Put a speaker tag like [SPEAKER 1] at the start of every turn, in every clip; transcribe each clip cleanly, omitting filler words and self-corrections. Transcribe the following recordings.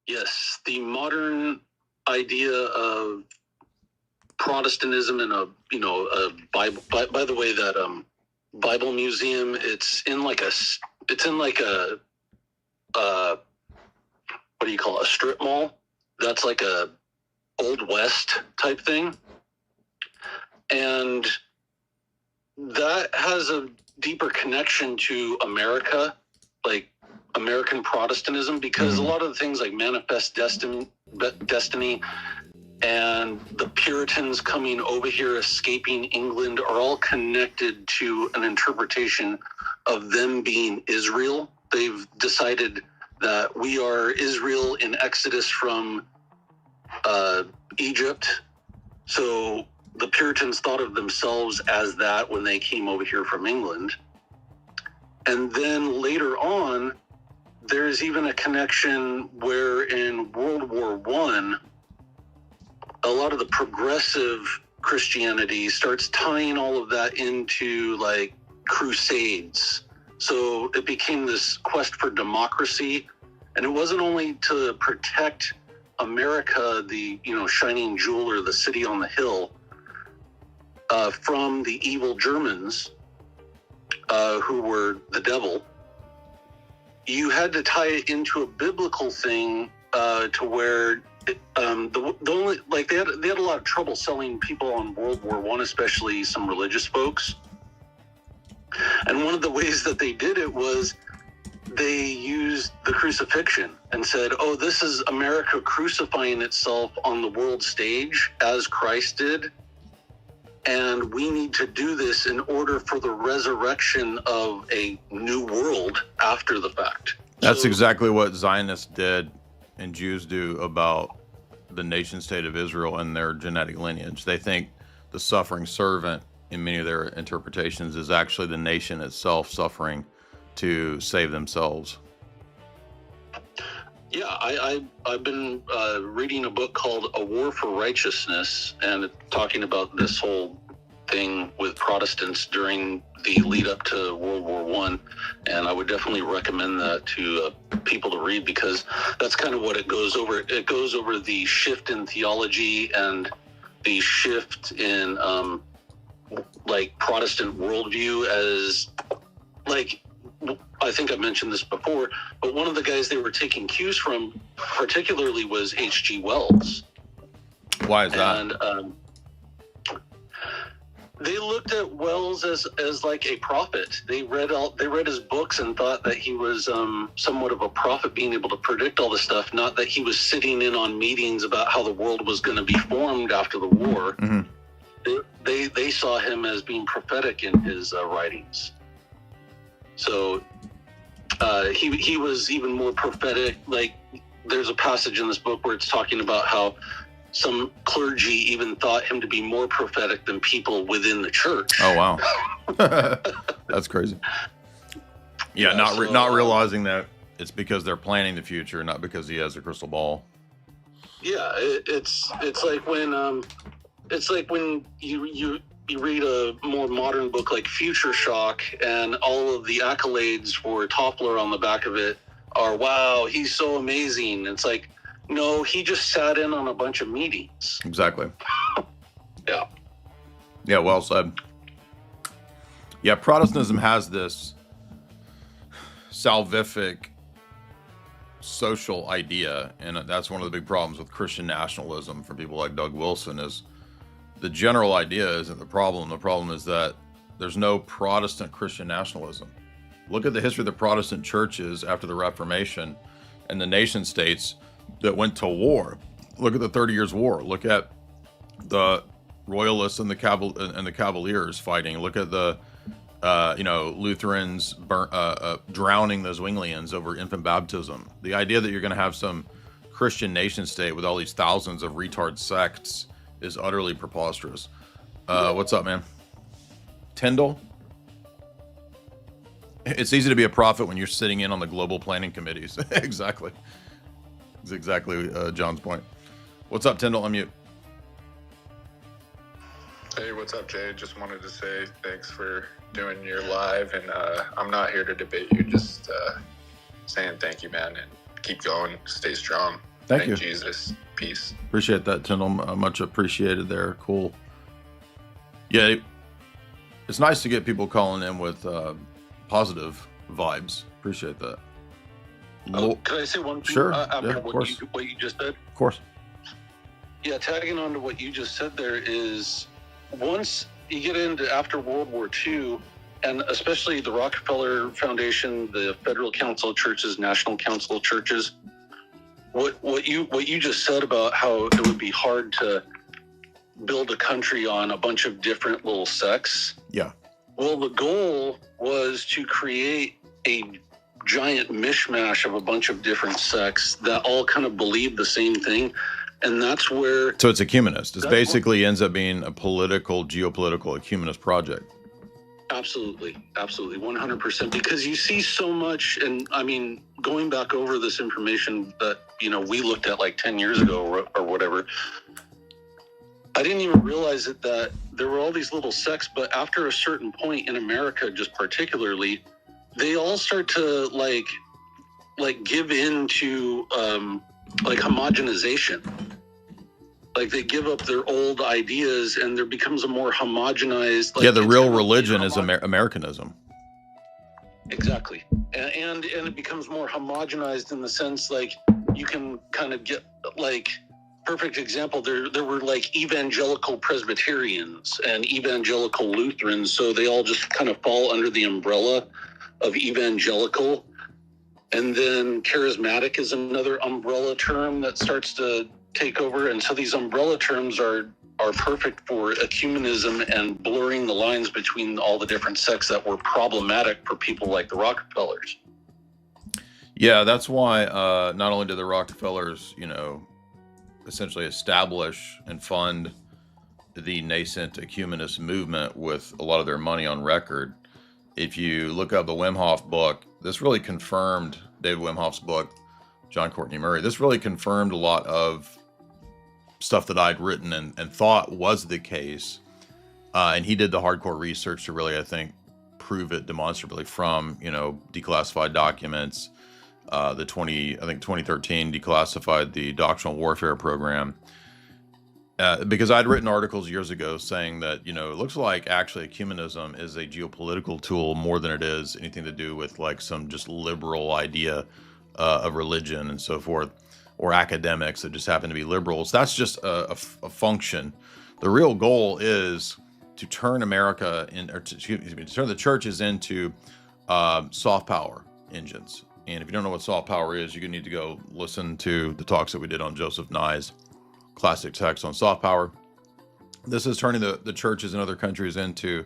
[SPEAKER 1] Yes, the modern idea of Protestantism and a Bible. By the way, that Bible museum, it's in like a what do you call it, a strip mall? That's like a Old West type thing, and that has a deeper connection to America, like American Protestantism, because a lot of the things like Manifest Destiny and the Puritans coming over here, escaping England, are all connected to an interpretation of them being Israel. They've decided that we are Israel in Exodus from Egypt. So the Puritans thought of themselves as that when they came over here from England. And then later on, there's even a connection where in World War I, a lot of the progressive Christianity starts tying all of that into like crusades. So it became this quest for democracy. And it wasn't only to protect America, the shining jewel or the city on the hill, from the evil Germans, who were the devil. You had to tie it into a biblical thing, to where the only, like, they had a lot of trouble selling people on World War I, especially some religious folks. And one of the ways that they did it was they used the crucifixion and said, oh, this is America crucifying itself on the world stage as Christ did. And we need to do this in order for the resurrection of a new world after the fact.
[SPEAKER 2] That's exactly what Zionists did and Jews do about the nation state of Israel and their genetic lineage. They think the suffering servant in many of their interpretations is actually the nation itself suffering to save themselves.
[SPEAKER 1] Yeah, I've been reading a book called A War for Righteousness, and talking about this whole thing with Protestants during the lead up to World War I, and I would definitely recommend that to people to read, because that's kind of what it goes over. It goes over the shift in theology and the shift in like Protestant worldview, as like, I think I mentioned this before, but one of the guys they were taking cues from particularly was H.G. Wells.
[SPEAKER 2] Why is that?
[SPEAKER 1] And they looked at Wells as like a prophet. They read his books and thought that he was somewhat of a prophet, being able to predict all this stuff, not that he was sitting in on meetings about how the world was going to be formed after the war.
[SPEAKER 2] Mm-hmm.
[SPEAKER 1] They saw him as being prophetic in his writings. So he was even more prophetic. Like, there's a passage in this book where it's talking about how some clergy even thought him to be more prophetic than people within the church.
[SPEAKER 2] Oh, wow. That's crazy. Yeah, not realizing that it's because they're planning the future, not because he has a crystal ball.
[SPEAKER 1] Yeah, it's like when you read a more modern book like Future Shock, and all of the accolades for Toffler on the back of it are, wow, he's so amazing. It's like, no, he just sat in on a bunch of meetings.
[SPEAKER 2] Exactly.
[SPEAKER 1] Yeah.
[SPEAKER 2] Yeah, well said. Yeah, Protestantism has this salvific social idea, and that's one of the big problems with Christian nationalism for people like Doug Wilson. Is the general idea isn't the problem. The problem is that there's no Protestant Christian nationalism. Look at the history of the Protestant churches after the Reformation and the nation states that went to war. Look at the 30 Years' War. Look at the Royalists and the Cavaliers fighting. Look at the Lutherans drowning the Zwinglians over infant baptism. The idea that you're going to have some Christian nation state with all these thousands of retard sects is utterly preposterous. What's up, man? Tyndall? It's easy to be a prophet when you're sitting in on the global planning committees. Exactly. That's exactly John's point. What's up, Tyndall? Unmute.
[SPEAKER 3] Hey, what's up, Jay? Just wanted to say thanks for doing your live, and I'm not here to debate you, just saying thank you, man, and keep going, stay strong.
[SPEAKER 2] Thank you.
[SPEAKER 3] Jesus. Peace.
[SPEAKER 2] Appreciate that, Tyndall. Much appreciated there. Cool. Yeah, it's nice to get people calling in with positive vibes. Appreciate that.
[SPEAKER 1] Can I say one thing?
[SPEAKER 2] Sure.
[SPEAKER 1] After
[SPEAKER 2] Of course.
[SPEAKER 1] what you just said?
[SPEAKER 2] Of course.
[SPEAKER 1] Yeah, tagging on to what you just said there is, once you get into after World War II, and especially the Rockefeller Foundation, the Federal Council of Churches, National Council of Churches, what you just said about how it would be hard to build a country on a bunch of different little sects.
[SPEAKER 2] Yeah.
[SPEAKER 1] Well, the goal was to create a giant mishmash of a bunch of different sects that all kind of believe the same thing. And that's where...
[SPEAKER 2] So it's ecumenist. It basically ends up being a geopolitical ecumenist project.
[SPEAKER 1] Absolutely. Absolutely. 100%. Because you see so much, and I mean, going back over this information that, we looked at like 10 years ago or whatever, I didn't even realize that there were all these little sects, but after a certain point in America, just particularly, they all start to like give in to homogenization. Like they give up their old ideas and there becomes a more homogenized.
[SPEAKER 2] The real religion is Americanism.
[SPEAKER 1] Exactly. And it becomes more homogenized in the sense like you can kind of get like, perfect example, there were like evangelical Presbyterians and evangelical Lutherans, so they all just kind of fall under the umbrella of evangelical. And then charismatic is another umbrella term that starts to take over. And so these umbrella terms are perfect for ecumenism and blurring the lines between all the different sects that were problematic for people like the Rockefellers.
[SPEAKER 2] Yeah, that's why not only did the Rockefellers, essentially establish and fund the nascent ecumenist movement with a lot of their money on record. If you look up the Wim Hof book, this really confirmed David Wim Hof's book, John Courtney Murray. This really confirmed a lot of stuff that I'd written and thought was the case. And he did the hardcore research to really, I think, prove it demonstrably from, declassified documents. The 2013 declassified the doctrinal warfare program. Because I'd written articles years ago saying that, it looks like actually ecumenism is a geopolitical tool more than it is anything to do with like some just liberal idea of religion and so forth, or academics that just happen to be liberals. That's just a function. The real goal is to turn America to turn the churches into soft power engines. And if you don't know what soft power is, you need to go listen to the talks that we did on Joseph Nye's classic text on soft power. This is turning the churches in other countries into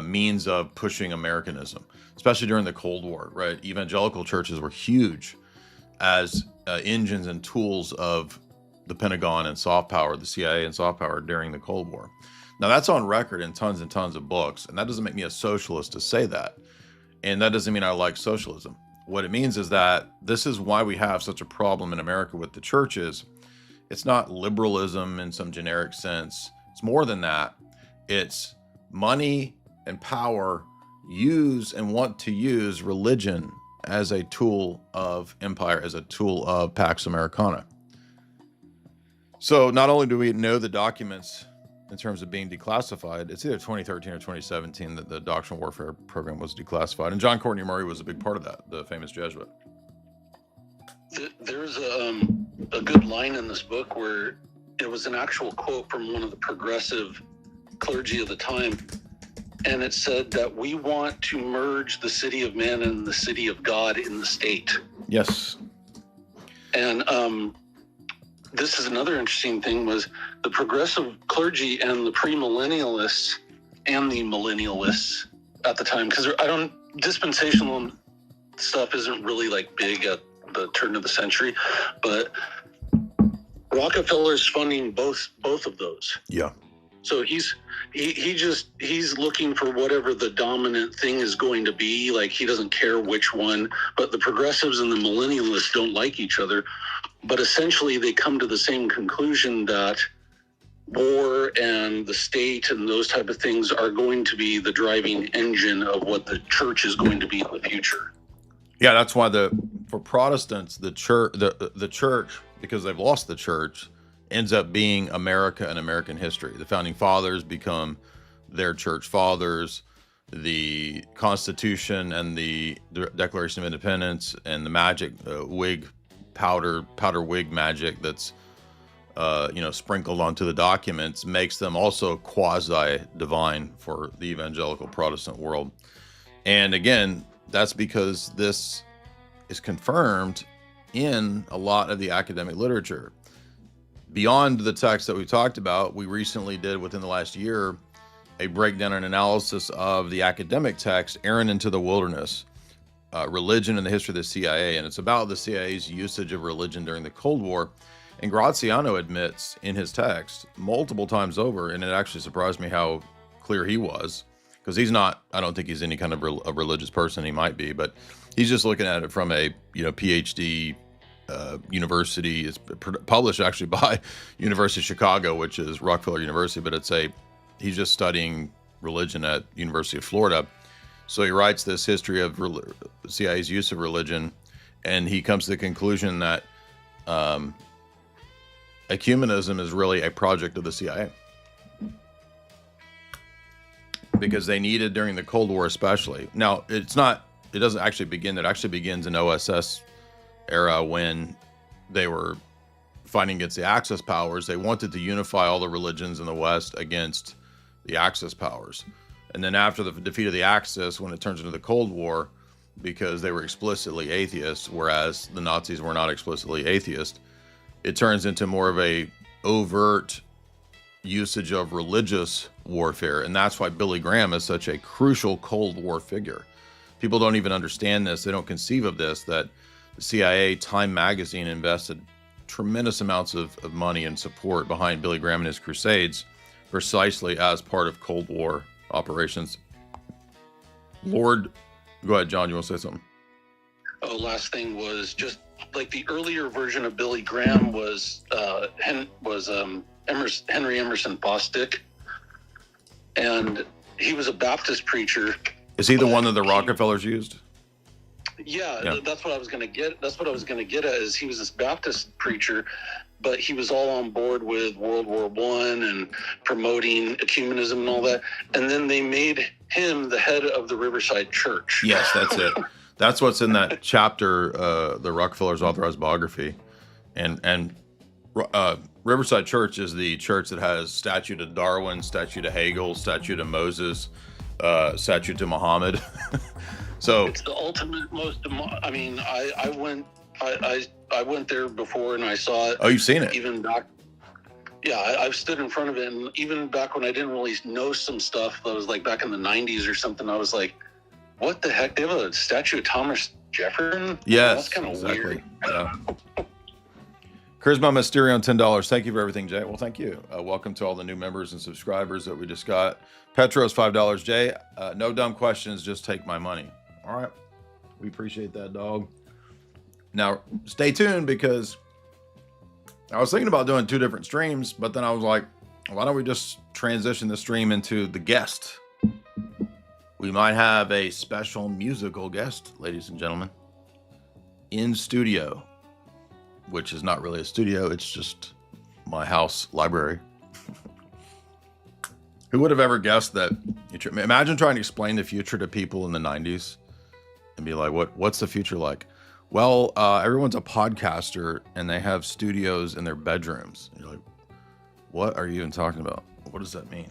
[SPEAKER 2] means of pushing Americanism, especially during the Cold War, right? Evangelical churches were huge as engines and tools of the Pentagon and soft power, the CIA and soft power during the Cold War. Now that's on record in tons and tons of books, and that doesn't make me a socialist to say that. And that doesn't mean I like socialism. What it means is that this is why we have such a problem in America with the churches. It's not liberalism in some generic sense. It's more than that. It's money and power use and want to use religion as a tool of empire, as a tool of Pax Americana. So not only do we know the documents in terms of being declassified, it's either 2013 or 2017 that the doctrinal warfare program was declassified. And John Courtney Murray was a big part of that, the famous Jesuit.
[SPEAKER 1] There's a good line in this book where it was an actual quote from one of the progressive clergy of the time. And it said that we want to merge the city of man and the city of God in the state.
[SPEAKER 2] Yes.
[SPEAKER 1] And this is another interesting thing, was the progressive clergy and the premillennialists and the millennialists at the time, because dispensational stuff isn't really like big at the turn of the century, but Rockefeller's funding both of those.
[SPEAKER 2] Yeah.
[SPEAKER 1] So he's looking for whatever the dominant thing is going to be. Like, he doesn't care which one, but the progressives and the millennialists don't like each other. But essentially they come to the same conclusion that war and the state and those type of things are going to be the driving engine of what the church is going to be in the future.
[SPEAKER 2] Yeah, that's why for Protestants, the church, because they've lost the church, ends up being America and American history. The founding fathers become their church fathers. The Constitution and the Declaration of Independence and the magic powder wig magic that's sprinkled onto the documents makes them also quasi divine for the evangelical Protestant world. And again, that's because this is confirmed in a lot of the academic literature. Beyond the text that we talked about, we recently did within the last year a breakdown and analysis of the academic text, Aaron into the Wilderness, Religion and the History of the CIA. And it's about the CIA's usage of religion during the Cold War. And Graziano admits in his text multiple times over, and it actually surprised me how clear he was, because he's not, I don't think he's any kind of a religious person. He might be, but he's just looking at it from a PhD university. It's published actually by University of Chicago, which is Rockefeller University, but he's just studying religion at University of Florida. So he writes this history of CIA's use of religion, and he comes to the conclusion that ecumenism is really a project of the CIA, because they needed during the Cold War especially. Now, it doesn't actually begin. It actually begins in OSS era when they were fighting against the Axis powers. They wanted to unify all the religions in the West against the Axis powers. And then after the defeat of the Axis, when it turns into the Cold War, because they were explicitly atheists, whereas the Nazis were not explicitly atheist, it turns into more of a overt usage of religious warfare. And that's why Billy Graham is such a crucial Cold War figure. People don't even understand this. They don't conceive of this, that the CIA, Time Magazine, invested tremendous amounts of money and support behind Billy Graham and his crusades, precisely as part of Cold War operations. Go ahead, John, you want to say something?
[SPEAKER 1] Oh, last thing was just like the earlier version of Billy Graham was Henry Emerson Bostic, and he was a Baptist preacher.
[SPEAKER 2] Is he the one that the Rockefellers used?
[SPEAKER 1] Yeah, that's what I was going to get. That's what I was going to get at. Is he was this Baptist preacher, but he was all on board with World War I and promoting ecumenism and all that. And then they made him the head of the Riverside Church.
[SPEAKER 2] Yes, that's it. That's what's in that chapter, the Rockefellers Authorized Biography. And Riverside Church is the church that has statue to Darwin, statue to Hegel, statue to Moses, statue to Muhammad. So
[SPEAKER 1] it's the ultimate most. I mean, I went there before and I saw it.
[SPEAKER 2] Oh, you've seen it?
[SPEAKER 1] Even back. Yeah, I've stood in front of it, and even back when I didn't really know some stuff, that was like back in the 90s or something. I was like, "What the heck? They have a statue of Thomas Jefferson?"
[SPEAKER 2] Yes,
[SPEAKER 1] that's kind of weird.
[SPEAKER 2] Yeah. Charisma Mysterion, $10. Thank you for everything, Jay. Well, thank you. Welcome to all the new members and subscribers that we just got. Petros, $5. Jay, no dumb questions. Just take my money. All right. We appreciate that, dog. Now, stay tuned, because I was thinking about doing 2 different streams, but then I was like, why don't we just transition the stream into the guest? We might have a special musical guest, ladies and gentlemen, in studio, which is not really a studio. It's just my house library. Who would have ever guessed that? Imagine trying to explain the future to people in the 90s and be like, what's the future like? Well, everyone's a podcaster and they have studios in their bedrooms. And you're like, what are you even talking about? What does that mean?